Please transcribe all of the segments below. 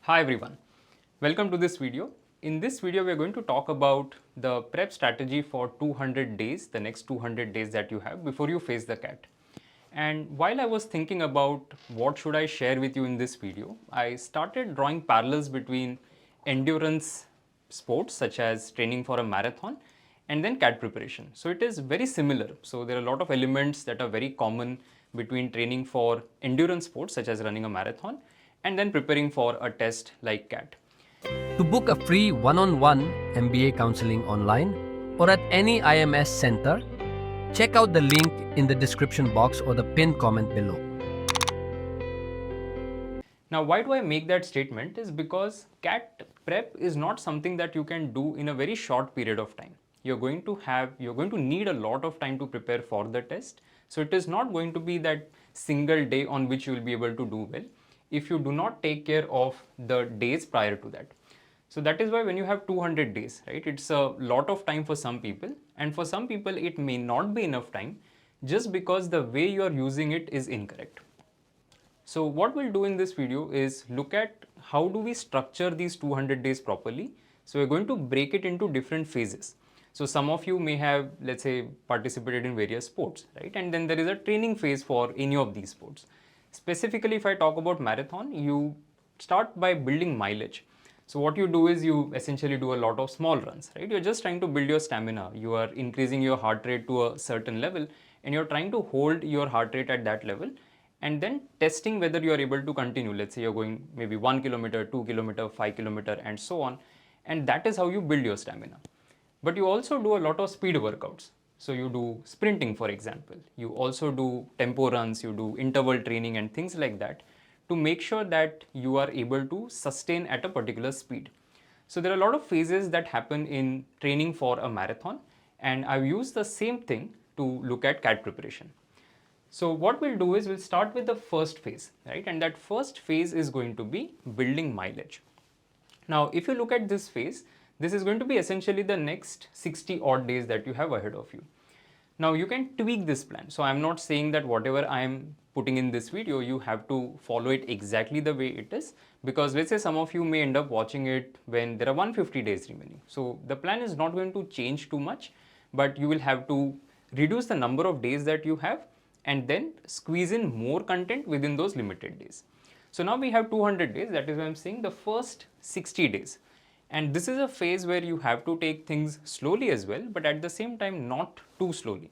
Hi everyone, welcome to this video. In this video we are going to talk about the prep strategy for 200 days, the next 200 days that you have before you face the CAT. And while I was thinking about what should I share with you in this video, I started drawing parallels between endurance sports such as training for a marathon and then CAT preparation. So it is very similar. So there are a lot of elements that are very common between training for endurance sports such as running a marathon and then preparing for a test like CAT. To book a free one-on-one MBA counseling online or at any IMS center, check out the link in the description box or the pinned comment below. Now, why do I make that statement is because CAT prep is not something that you can do in a very short period of time. You're going to need a lot of time to prepare for the test. So it is not going to be that single day on which you will be able to do well if you do not take care of the days prior to that. So that is why when you have 200 days, right, it's a lot of time for some people, and for some people it may not be enough time just because the way you are using it is incorrect. So what we'll do in this video is look at how do we structure these 200 days properly. So we're going to break it into different phases. So some of you may have, let's say, participated in various sports, right? And then there is a training phase for any of these sports. Specifically, if I talk about marathon, you start by building mileage. So what you do is you essentially do a lot of small runs, right? You're just trying to build your stamina. You are increasing your heart rate to a certain level and you're trying to hold your heart rate at that level and then testing whether you are able to continue. Let's say you're going maybe 1 kilometer, 2 kilometer, 5 kilometer and so on. And that is how you build your stamina. But you also do a lot of speed workouts. So you do sprinting, for example. You also do tempo runs, you do interval training and things like that to make sure that you are able to sustain at a particular speed. So there are a lot of phases that happen in training for a marathon, and I've used the same thing to look at CAT preparation. So what we'll do is we'll start with the first phase, right? And that first phase is going to be building mileage. Now, if you look at this phase, this is going to be essentially the next 60 odd days that you have ahead of you. Now, you can tweak this plan. So I'm not saying that whatever I am putting in this video, you have to follow it exactly the way it is, because let's say some of you may end up watching it when there are 150 days remaining. So the plan is not going to change too much, but you will have to reduce the number of days that you have and then squeeze in more content within those limited days. So now we have 200 days, that is why I'm saying the first 60 days. And this is a phase where you have to take things slowly as well, but at the same time not too slowly.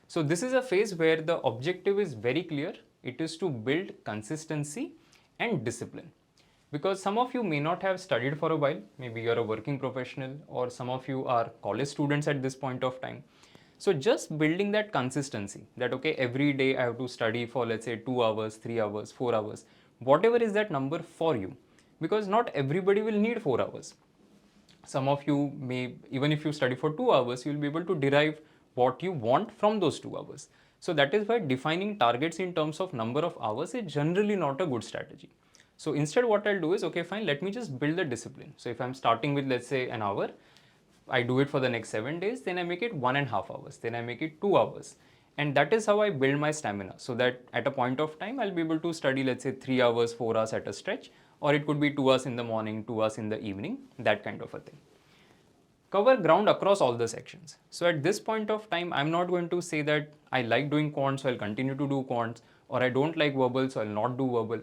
So this is a phase where the objective is very clear. It is to build consistency and discipline. Because some of you may not have studied for a while, maybe you're a working professional or some of you are college students at this point of time. So just building that consistency that, okay, every day I have to study for, let's say, 2 hours, 3 hours, 4 hours, whatever is that number for you, because not everybody will need 4 hours. Some of you may, even if you study for 2 hours, you'll be able to derive what you want from those 2 hours. So that is why defining targets in terms of number of hours is generally not a good strategy. So instead what I'll do is, okay, fine, let me just build the discipline. So if I'm starting with, let's say, an hour, I do it for the next 7 days, then I make it 1.5 hours, then I make it 2 hours. And that is how I build my stamina, so that at a point of time, I'll be able to study, let's say, 3 hours, 4 hours at a stretch, or it could be 2 hours in the morning, 2 hours in the evening, that kind of a thing. Cover ground across all the sections. So at this point of time, I'm not going to say that I like doing quants, so I'll continue to do quants, or I don't like verbal, so I'll not do verbal.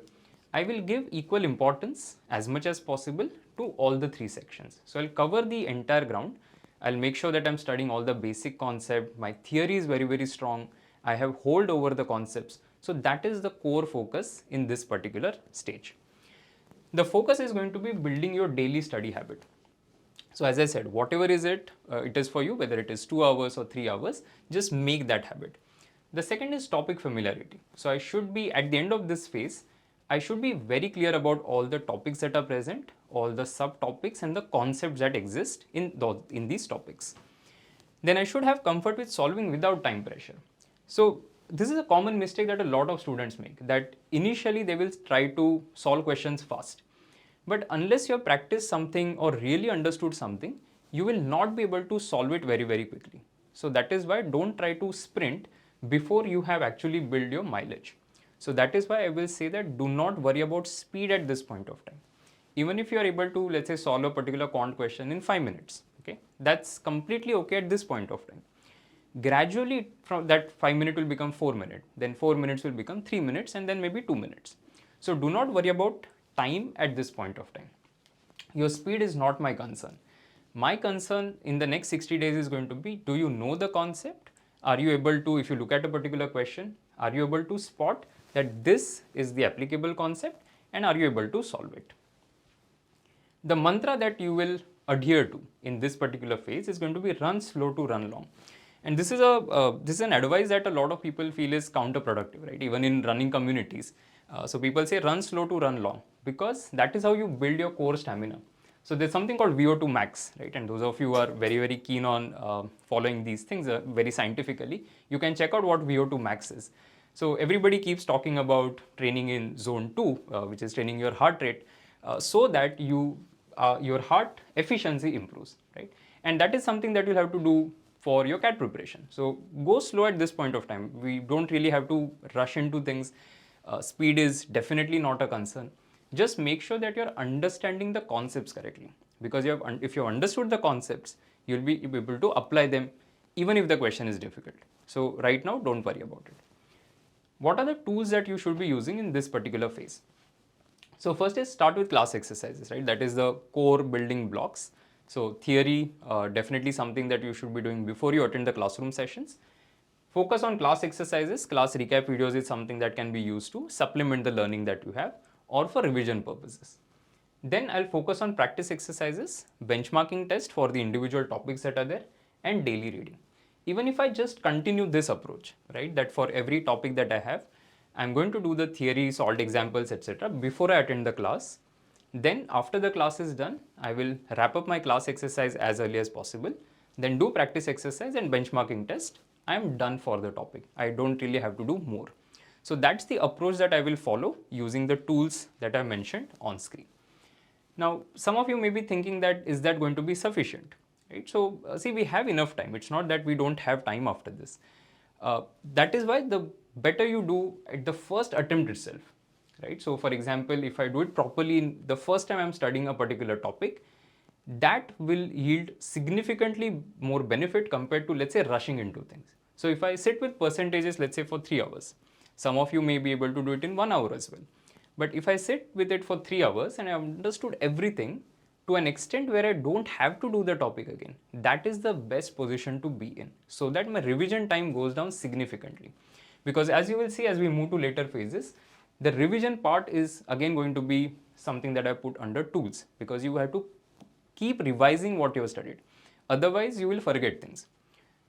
I will give equal importance as much as possible to all the 3 sections. So I'll cover the entire ground. I'll make sure that I'm studying all the basic concept. My theory is very, very strong. I have hold over the concepts. So that is the core focus in this particular stage. The focus is going to be building your daily study habit. So as I said, whatever is it is for you, whether it is 2 hours or 3 hours, just make that habit. The second is topic familiarity. So I should be, at the end of this phase, I should be very clear about all the topics that are present, all the subtopics and the concepts that exist in these topics. Then I should have comfort with solving without time pressure. So this is a common mistake that a lot of students make, that initially they will try to solve questions fast. But unless you have practiced something or really understood something, you will not be able to solve it very, very quickly. So that is why don't try to sprint before you have actually built your mileage. So that is why I will say that do not worry about speed at this point of time. even if you are able to, let's say, solve a particular quant question in 5 minutes, okay, that's completely okay at this point of time. Gradually, from that 5 minutes will become 4 minutes, then 4 minutes will become 3 minutes, and then maybe 2 minutes. So do not worry about time at this point of time. Your speed is not my concern. My concern in the next 60 days is going to be, do you know the concept? Are you able to, if you look at a particular question, are you able to spot that this is the applicable concept, and are you able to solve it? The mantra that you will adhere to in this particular phase is going to be run slow to run long. And this is an advice that a lot of people feel is counterproductive, right? Even in running communities. So people say run slow to run long, because that is how you build your core stamina. So there's something called VO2 max, right? And those of you who are very, very keen on following these things very scientifically, you can check out what VO2 max is. So everybody keeps talking about training in zone 2, which is training your heart rate, so that your heart efficiency improves, right? And that is something that you'll have to do for your CAT preparation. So go slow at this point of time. We don't really have to rush into things. Speed is definitely not a concern. Just make sure that you're understanding the concepts correctly, because if you've understood the concepts, you'll be able to apply them even if the question is difficult. So right now, don't worry about it. What are the tools that you should be using in this particular phase? So first is start with class exercises, right? That is the core building blocks. So theory, definitely something that you should be doing before you attend the classroom sessions. Focus on class exercises. Class recap videos is something that can be used to supplement the learning that you have or for revision purposes. Then I'll focus on practice exercises, benchmarking test for the individual topics that are there, and daily reading. Even if I just continue this approach, right, that for every topic that I have, I'm going to do the theory, solved examples, etc. before I attend the class. Then after the class is done, I will wrap up my class exercise as early as possible, then do practice exercise and benchmarking test. I am done for the topic. I don't really have to do more. So that's the approach that I will follow using the tools that I mentioned on screen. Now, some of you may be thinking that, is that going to be sufficient? Right? So, see, we have enough time. It's not that we don't have time after this. That is why the better you do at the first attempt itself, right? So, for example, if I do it properly the first time I'm studying a particular topic, that will yield significantly more benefit compared to, let's say, rushing into things. So, if I sit with percentages, let's say for 3 hours, some of you may be able to do it in 1 hour as well. But if I sit with it for 3 hours and I understood everything to an extent where I don't have to do the topic again, that is the best position to be in, so that my revision time goes down significantly. Because as you will see, as we move to later phases, the revision part is again going to be something that I put under tools, because you have to keep revising what you have studied. Otherwise, you will forget things.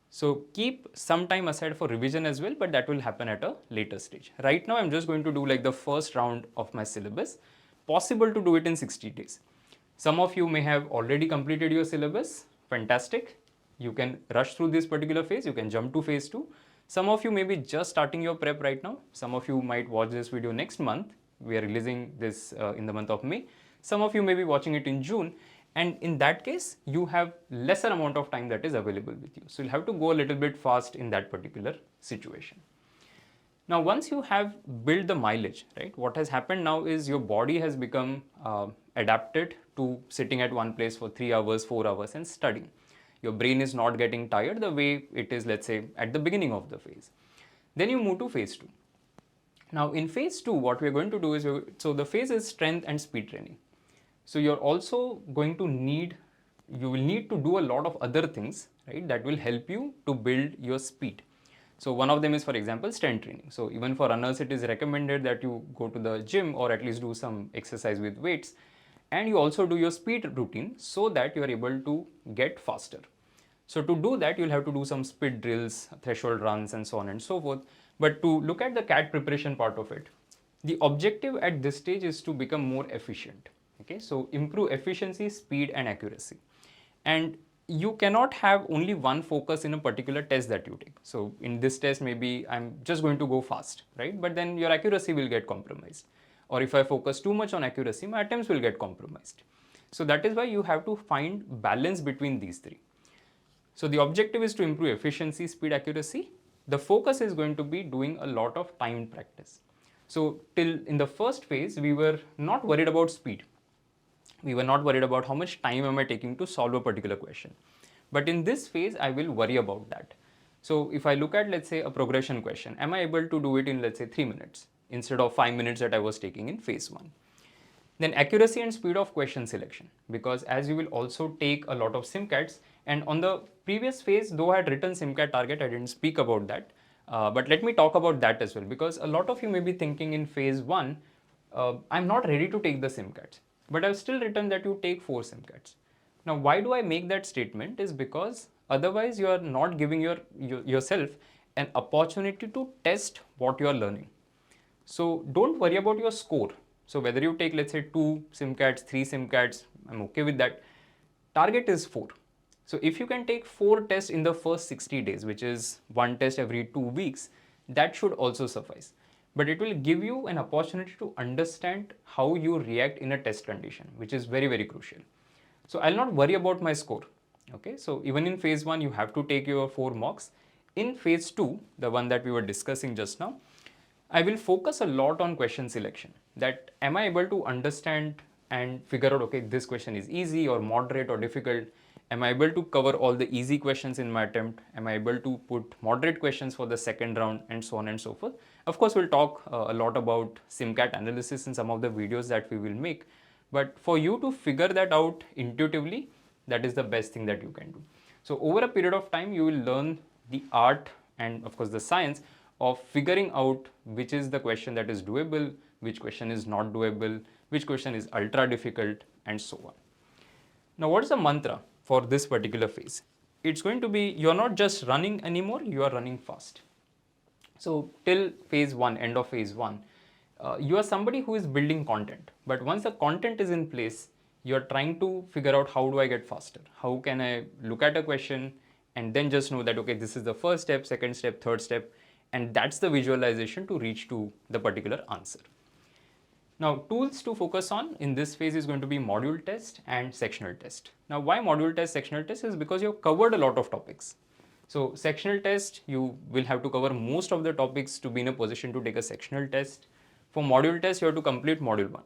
So keep some time aside for revision as well, but that will happen at a later stage. Right now, I'm just going to do like the first round of my syllabus. Possible to do it in 60 days. Some of you may have already completed your syllabus. Fantastic. You can rush through this particular phase. You can jump to phase 2. Some of you may be just starting your prep right now. Some of you might watch this video next month. We are releasing this in the month of May. Some of you may be watching it in June. And in that case, you have lesser amount of time that is available with you. So you'll have to go a little bit fast in that particular situation. Now, once you have built the mileage, right, what has happened now is your body has become adapted to sitting at one place for 3 hours, 4 hours and studying. Your brain is not getting tired the way it is, let's say, at the beginning of the phase. Then you move to phase 2. Now, in phase 2, what we're going to do is, so the phase is strength and speed training. So you're also going to you will need to do a lot of other things, right, that will help you to build your speed. So one of them is, for example, strength training. So even for runners, it is recommended that you go to the gym or at least do some exercise with weights, and you also do your speed routine so that you are able to get faster. So to do that, you'll have to do some speed drills, threshold runs, and so on and so forth. But to look at the CAT preparation part of it, the objective at this stage is to become more efficient. Okay, so improve efficiency, speed, and accuracy. And you cannot have only one focus in a particular test that you take. So in this test, maybe I'm just going to go fast, right? But then your accuracy will get compromised. Or if I focus too much on accuracy, my attempts will get compromised. So that is why you have to find balance between these three. So the objective is to improve efficiency, speed, accuracy. The focus is going to be doing a lot of timed practice. So till in the first phase, we were not worried about speed. We were not worried about how much time am I taking to solve a particular question. But in this phase, I will worry about that. So if I look at, let's say, a progression question, am I able to do it in, let's say, 3 minutes instead of 5 minutes that I was taking in phase 1? Then accuracy and speed of question selection, because as you will also take a lot of SIMCATs, and on the previous phase, though I had written SIMCAT target, I didn't speak about that. But let me talk about that as well, because a lot of you may be thinking in phase 1, I'm not ready to take the SIMCATs, but I've still written that you take 4 SIMCATs. Now, why do I make that statement is because otherwise you are not giving yourself an opportunity to test what you are learning. So don't worry about your score. So whether you take, let's say, 2 SIMCATs, 3 SIMCATs, I'm okay with that. Target is 4. So if you can take 4 tests in the first 60 days, which is 1 test every 2 weeks, that should also suffice. But it will give you an opportunity to understand how you react in a test condition, which is very, very crucial. So I'll not worry about my score. Okay, so even in phase 1, you have to take your 4 mocks. In phase 2, the one that we were discussing just now, I will focus a lot on question selection. That am I able to understand and figure out, okay, this question is easy or moderate or difficult? Am I able to cover all the easy questions in my attempt? Am I able to put moderate questions for the second round, and so on and so forth? Of course, we'll talk a lot about SIMCAT analysis in some of the videos that we will make. But for you to figure that out intuitively, that is the best thing that you can do. So over a period of time, you will learn the art and of course the science of figuring out which is the question that is doable, which question is not doable, which question is ultra difficult, and so on. Now, what is the mantra for this particular phase? It's going to be, you're not just running anymore, you are running fast. So till phase 1, end of phase 1, you are somebody who is building content. But once the content is in place, you're trying to figure out, how do I get faster? How can I look at a question and then just know that, okay, this is the first step, second step, third step, and that's the visualization to reach to the particular answer. Now, tools to focus on in this phase is going to be module test and sectional test. Now, why module test, sectional test is because you've covered a lot of topics. So sectional test, you will have to cover most of the topics to be in a position to take a sectional test. For module test, you have to complete module 1.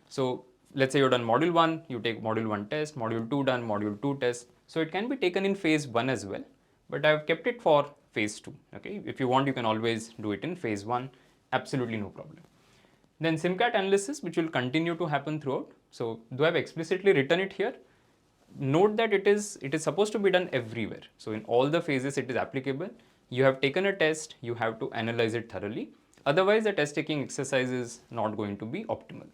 So let's say you're done module 1, you take module 1 test, module 2 done, module 2 test. So it can be taken in phase 1 as well, but I've kept it for phase 2. Okay, if you want, you can always do it in phase 1, absolutely no problem. Then SIMCAT analysis, which will continue to happen throughout. So though I've explicitly written it here, note that it is supposed to be done everywhere. So in all the phases it is applicable. You have taken a test, you have to analyze it thoroughly. Otherwise the test taking exercise is not going to be optimal.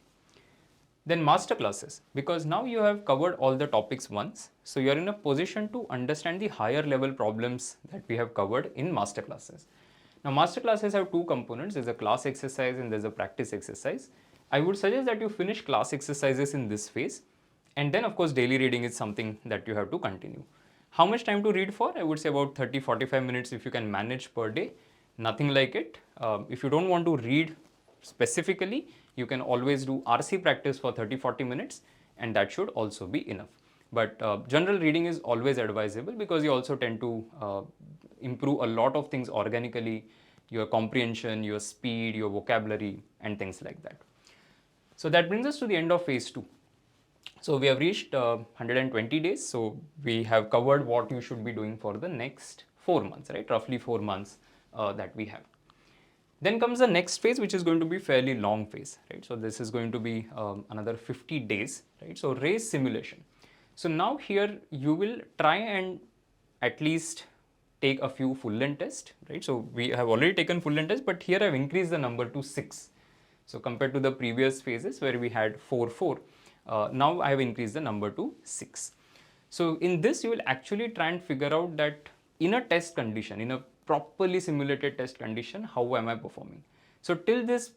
Then master classes, because now you have covered all the topics once, so you are in a position to understand the higher level problems that we have covered in master classes. Now, master classes have 2 components. There's a class exercise and there's a practice exercise. I would suggest that you finish class exercises in this phase, and then of course daily reading is something that you have to continue. How much time to read for? I would say about 30-45 minutes if you can manage per day. Nothing like it. If you don't want to read specifically, you can always do RC practice for 30-40 minutes, and that should also be enough. But general reading is always advisable, because you also tend to improve a lot of things organically, your comprehension, your speed, your vocabulary, and things like that. So that brings us to the end of phase 2. So we have reached 120 days. So we have covered what you should be doing for the next 4 months, right? Roughly 4 months that we have. Then comes the next phase, which is going to be fairly long phase, right? So this is going to be another 50 days, right? So race simulation. So now here you will try and at least take a few full length tests, right? So we have already taken full length tests, but here I've increased the number to 6. So compared to the previous phases where we had 4, now I have increased the number to 6. So in this, you will actually try and figure out that in a test condition, in a properly simulated test condition, how am I performing? So till this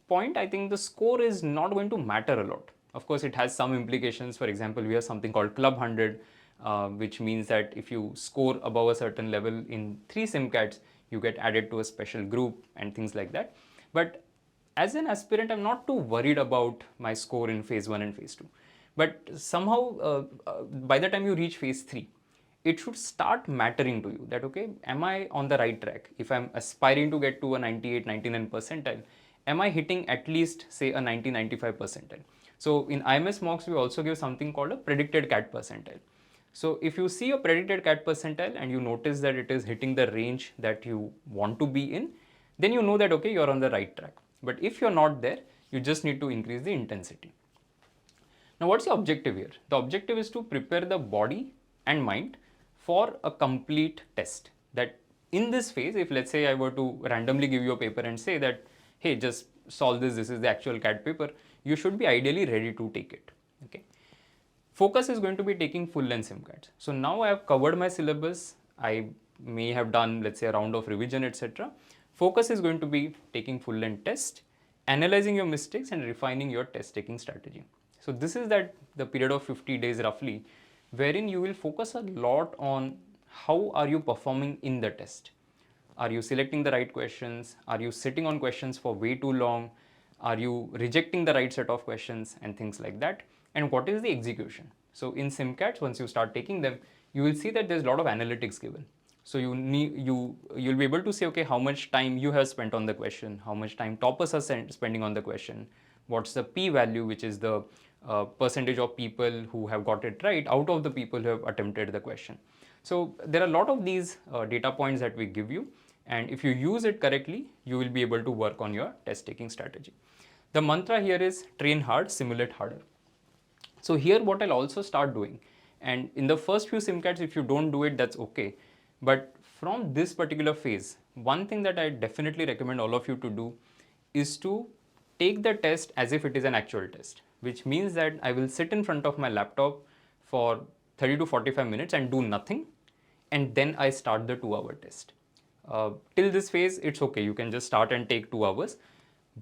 point, I think the score is not going to matter a lot. Of course, it has some implications. For example, we have something called Club 100, which means that if you score above a certain level in 3 SIMCATs, you get added to a special group and things like that. But as an aspirant, I'm not too worried about my score in phase 1 and phase 2. But somehow, by the time you reach phase 3, it should start mattering to you that, okay, am I on the right track? If I'm aspiring to get to a 98, 99 percentile, am I hitting at least say a 90, 95 percentile? So in IMS mocks, we also give something called a predicted CAT percentile. So if you see a predicted CAT percentile and you notice that it is hitting the range that you want to be in, then you know that okay, you're on the right track. But if you're not there, you just need to increase the intensity. Now what's the objective here? The objective is to prepare the body and mind for a complete test. That in this phase, if let's say I were to randomly give you a paper and say that, hey, just solve this, this is the actual CAT paper, you should be ideally ready to take it. Okay. Focus is going to be taking full length SIMCATs. So now I have covered my syllabus. I may have done, let's say, a round of revision, etc. Focus is going to be taking full length test, analyzing your mistakes and refining your test taking strategy. So this is that the period of 50 days roughly, wherein you will focus a lot on how are you performing in the test. Are you selecting the right questions? Are you sitting on questions for way too long? Are you rejecting the right set of questions and things like that? And what is the execution? So in SIMCATs, once you start taking them, you will see that there's a lot of analytics given. So you'll be able to say, okay, how much time you have spent on the question, how much time toppers are spending on the question, what's the p-value, which is the percentage of people who have got it right out of the people who have attempted the question. So there are a lot of these data points that we give you, and if you use it correctly, you will be able to work on your test taking strategy. The mantra here is train hard, simulate harder. So here what I'll also start doing, and in the first few SIMCATs, if you don't do it, that's okay. But from this particular phase, one thing that I definitely recommend all of you to do is to take the test as if it is an actual test, which means that I will sit in front of my laptop for 30 to 45 minutes and do nothing, and then I start the 2-hour test. Till this phase, it's okay. You can just start and take 2 hours.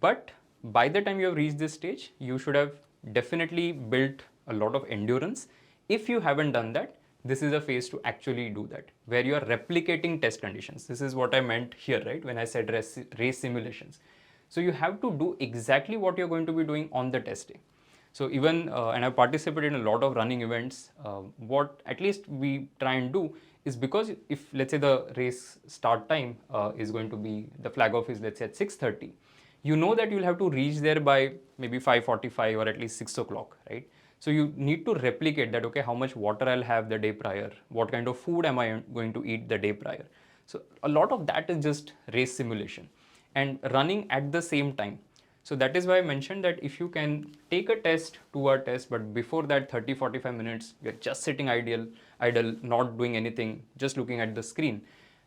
But by the time you have reached this stage, you should have definitely built a lot of endurance. If you haven't done that, this is a phase to actually do that, where you are replicating test conditions. This is what I meant here, right, when I said race simulations. So you have to do exactly what you're going to be doing on the test day. So even, and I've participated in a lot of running events, what at least we try and do is, because if let's say the race start time is going to be, the flag off is let's say at 6:30, you know that you'll have to reach there by maybe 5:45 or at least 6 o'clock, right? So you need to replicate that, okay, how much water I'll have the day prior, what kind of food am I going to eat the day prior. So a lot of that is just race simulation and running at the same time. So that is why I mentioned that if you can take a test, 2-hour test, but before that 30-45 minutes, you're just sitting idle, not doing anything, just looking at the screen.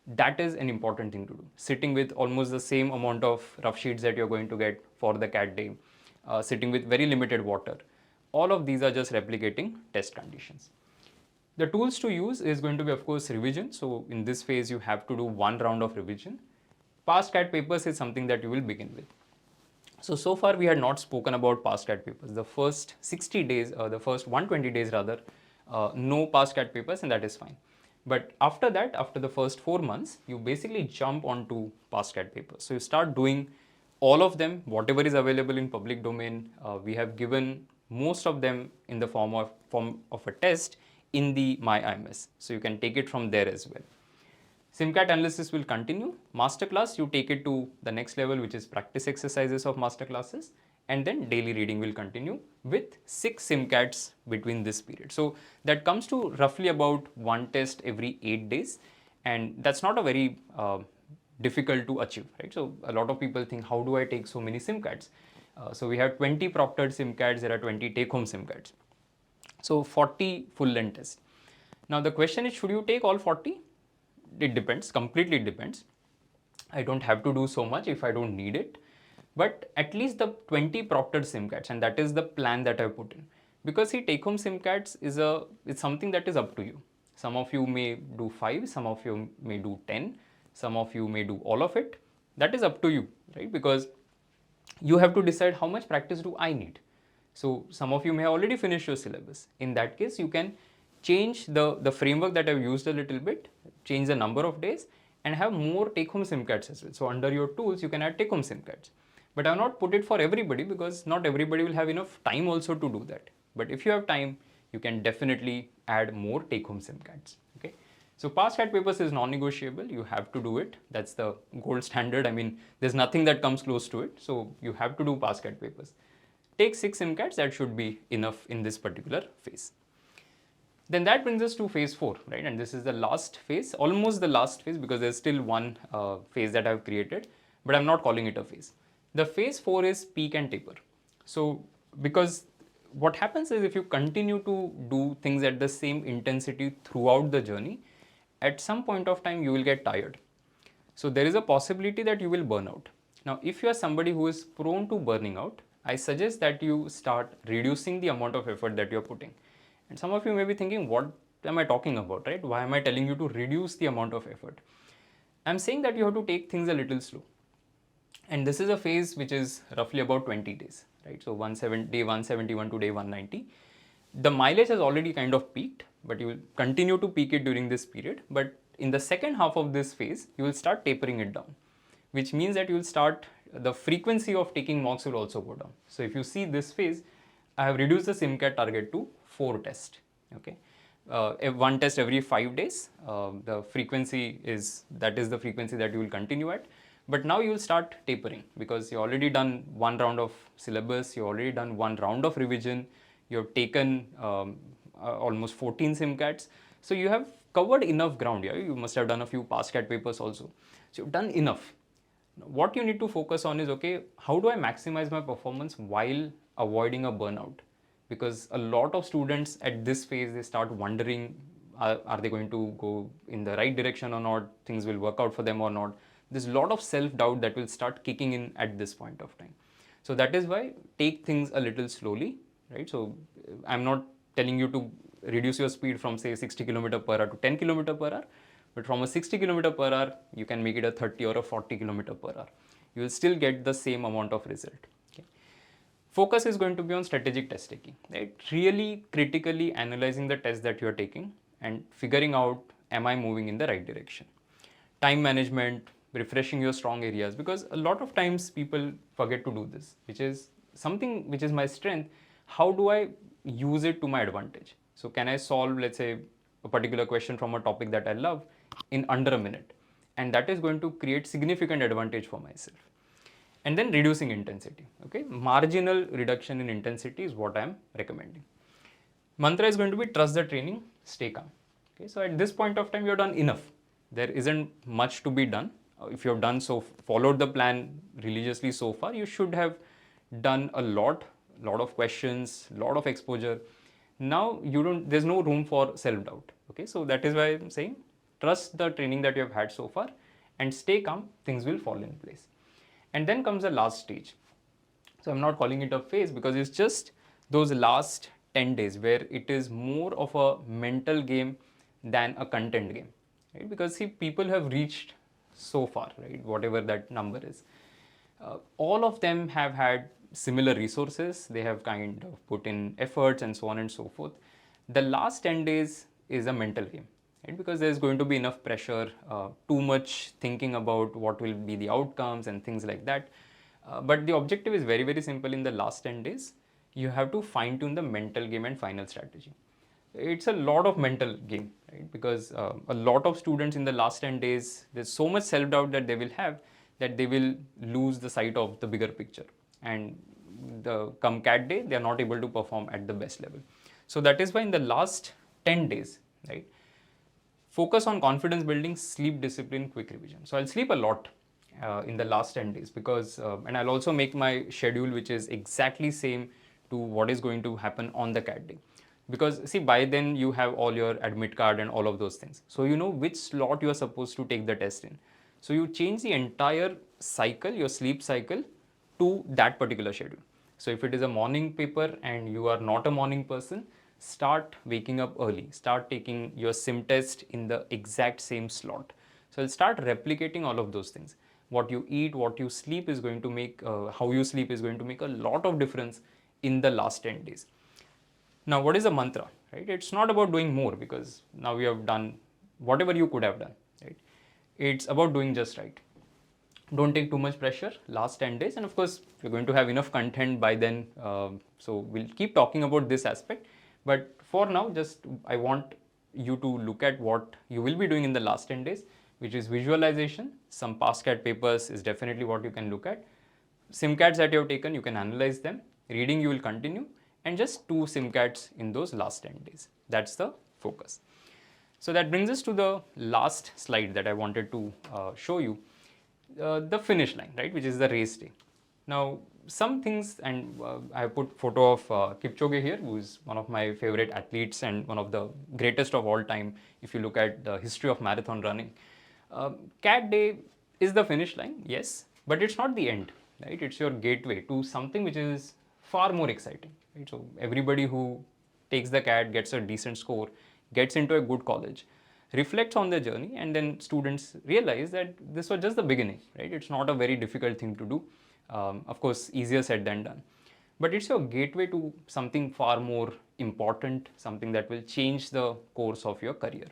That is an important thing to do. Sitting with almost the same amount of rough sheets that you're going to get for the CAT day, sitting with very limited water. All of these are just replicating test conditions. The tools to use is going to be, of course, revision. So in this phase, you have to do 1 round of revision. Past CAT papers is something that you will begin with. So far we had not spoken about past CAT papers. The first 60 days, the first 120 days rather, no past CAT papers, and that is fine. But after that, after the first 4 months, you basically jump onto past CAT papers. So you start doing all of them, whatever is available in public domain. We have given most of them in the form of a test in the My IMS. So you can take it from there as well. SIMCAT analysis will continue. Masterclass, you take it to the next level, which is practice exercises of masterclasses, and then daily reading will continue with 6 SIMCATs between this period. So that comes to roughly about 1 test every 8 days, and that's not a very difficult to achieve, right? So a lot of people think, how do I take so many SIMCATs? So we have 20 proctored SIMCATs, there are 20 take-home SIMCATs. So 40 full-length tests. Now the question is, should you take all 40? It depends, completely depends. I don't have to do so much if I don't need it, but at least the 20 proctored SIMCATs, and that is the plan that I put in. Because see, take-home SIMCATs it's something that is up to you. Some of you may do 5, some of you may do 10, some of you may do all of it. That is up to you, right? Because you have to decide how much practice do I need. So some of you may already finish your syllabus. In that case, you can change the framework that I've used a little bit, change the number of days, and have more take-home SIMCATs as well. So under your tools, you can add take-home SIMCATs. But I've not put it for everybody because not everybody will have enough time also to do that. But if you have time, you can definitely add more take-home SIMCATs. Okay. So past CAT papers is non-negotiable. You have to do it. That's the gold standard. I mean, there's nothing that comes close to it. So you have to do past CAT papers. take 6 SIMCATs, that should be enough in this particular phase. Then that brings us to phase 4, right? And this is the last phase, almost the last phase, because there's still one phase that I've created, but I'm not calling it a phase. The phase 4 is peak and taper. So because what happens is if you continue to do things at the same intensity throughout the journey, at some point of time you will get tired. So there is a possibility that you will burn out. Now, if you are somebody who is prone to burning out, I suggest that you start reducing the amount of effort that you're putting. And some of you may be thinking, what am I talking about, right? Why am I telling you to reduce the amount of effort? I'm saying that you have to take things a little slow. And this is a phase which is roughly about 20 days, right? So day 171 to day 190. The mileage has already kind of peaked, but you will continue to peak it during this period. But in the second half of this phase, you will start tapering it down, which means that you will start, the frequency of taking mocks will also go down. So if you see this phase, I have reduced the SIMCAT target to 4 tests, okay? One test every 5 days. The frequency is, that is the frequency that you will continue at. But now you will start tapering because you already done one round of syllabus, you already done one round of revision, you have taken almost 14 SIMCATs. So you have covered enough ground. Yeah? You must have done a few PassCat papers also. So you've done enough. What you need to focus on is, okay, how do I maximize my performance while avoiding a burnout? Because a lot of students at this phase, they start wondering, are they going to go in the right direction or not? Things will work out for them or not? There's a lot of self-doubt that will start kicking in at this point of time. So that is why take things a little slowly, right? So I'm not telling you to reduce your speed from say 60 km per hour to 10 km per hour, but from a 60 km per hour, you can make it a 30 or a 40 km per hour. You will still get the same amount of result. Okay? Focus is going to be on strategic test taking, right? Really critically analyzing the test that you are taking and figuring out, am I moving in the right direction? Time management, refreshing your strong areas, because a lot of times people forget to do this, which is something which is my strength. How do I use it to my advantage? So can I solve, let's say, a particular question from a topic that I love in under a minute? And that is going to create significant advantage for myself. And then reducing intensity, okay? Marginal reduction in intensity is what I am recommending. Mantra is going to be trust the training, stay calm. Okay, so at this point of time, you've done enough. There isn't much to be done. If you have done so, followed the plan religiously so far, you should have done a lot of questions, lot of exposure. Now there's no room for self-doubt. Okay, so that is why I'm saying trust the training that you have had so far and stay calm, things will fall in place. And then comes the last stage. So I'm not calling it a phase because it's just those last 10 days where it is more of a mental game than a content game, right? Because see, people have reached so far, right? Whatever that number is. All of them have had similar resources. They have kind of put in efforts and so on and so forth. The last 10 days is a mental game, right? Because there's going to be enough pressure, too much thinking about what will be the outcomes and things like that. But the objective is very, very simple. In the last 10 days, you have to fine tune the mental game and final strategy. It's a lot of mental game, right? Because a lot of students in the last 10 days, there's so much self-doubt that they will have that they will lose the sight of the bigger picture. And come CAT day, they are not able to perform at the best level. So that is why in the last 10 days, right, focus on confidence building, sleep discipline, quick revision. So I'll sleep a lot in the last 10 days because, and I'll also make my schedule which is exactly same to what is going to happen on the CAT day. Because see, by then you have all your admit card and all of those things. So you know which slot you are supposed to take the test in. So you change the entire cycle, your sleep cycle, to that particular schedule. So if it is a morning paper and you are not a morning person, start waking up early. Start taking your sim test in the exact same slot. So I'll start replicating all of those things. What you eat, what you sleep is going to make, how you sleep is going to make a lot of difference in the last 10 days. Now, what is a mantra, right? It's not about doing more because now you have done whatever you could have done, right? It's about doing just right. Don't take too much pressure last 10 days. And of course, you're going to have enough content by then. So we'll keep talking about this aspect. But for now, just I want you to look at what you will be doing in the last 10 days, which is visualization. Some PassCat papers is definitely what you can look at. SIMCATs that you have taken, you can analyze them. Reading you will continue, and just 2 SIMCATs in those last 10 days. That's the focus. So that brings us to the last slide that I wanted to show you, the finish line, right, which is the race day. Now, some things, and I have put photo of Kipchoge here, who is one of my favorite athletes and one of the greatest of all time if you look at the history of marathon running. CAT day is the finish line, yes, but it's not the end, right? It's your gateway to something which is far more exciting, right? So everybody who takes the CAT, gets a decent score, gets into a good college, reflects on their journey, and then students realize that this was just the beginning, right? It's not a very difficult thing to do. Of course, easier said than done. But it's your gateway to something far more important, something that will change the course of your career.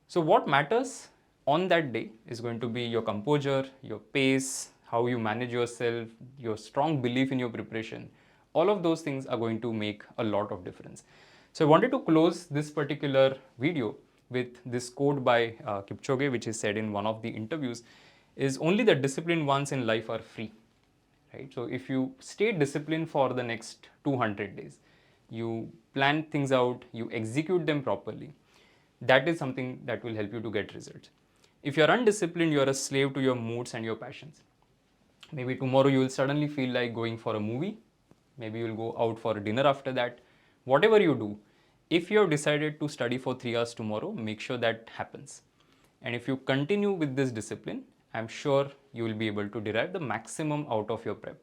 So what matters on that day is going to be your composure, your pace, how you manage yourself, your strong belief in your preparation. All of those things are going to make a lot of difference. So I wanted to close this particular video with this quote by Kipchoge, which is said in one of the interviews, is only the disciplined ones in life are free, right? So if you stay disciplined for the next 200 days, you plan things out, you execute them properly, that is something that will help you to get results. If you're undisciplined, you're a slave to your moods and your passions. Maybe tomorrow you will suddenly feel like going for a movie, maybe you'll go out for dinner after that. Whatever you do, if you have decided to study for 3 hours tomorrow, make sure that happens. And if you continue with this discipline, I'm sure you will be able to derive the maximum out of your prep.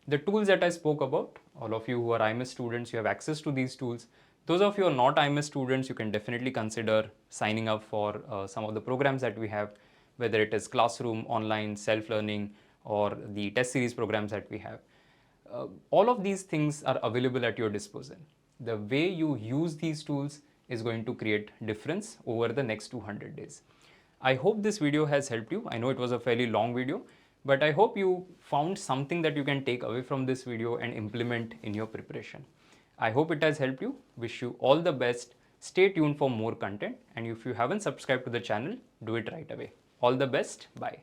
The tools that I spoke about, all of you who are IMS students, you have access to these tools. Those of you who are not IMS students, you can definitely consider signing up for some of the programs that we have, whether it is classroom, online, self-learning, or the test series programs that we have. All of these things are available at your disposal. The way you use these tools is going to create difference over the next 200 days. I hope this video has helped you. I know it was a fairly long video, but I hope you found something that you can take away from this video and implement in your preparation. I hope it has helped you. Wish you all the best. Stay tuned for more content, and if you haven't subscribed to the channel, do it right away. All the best. Bye.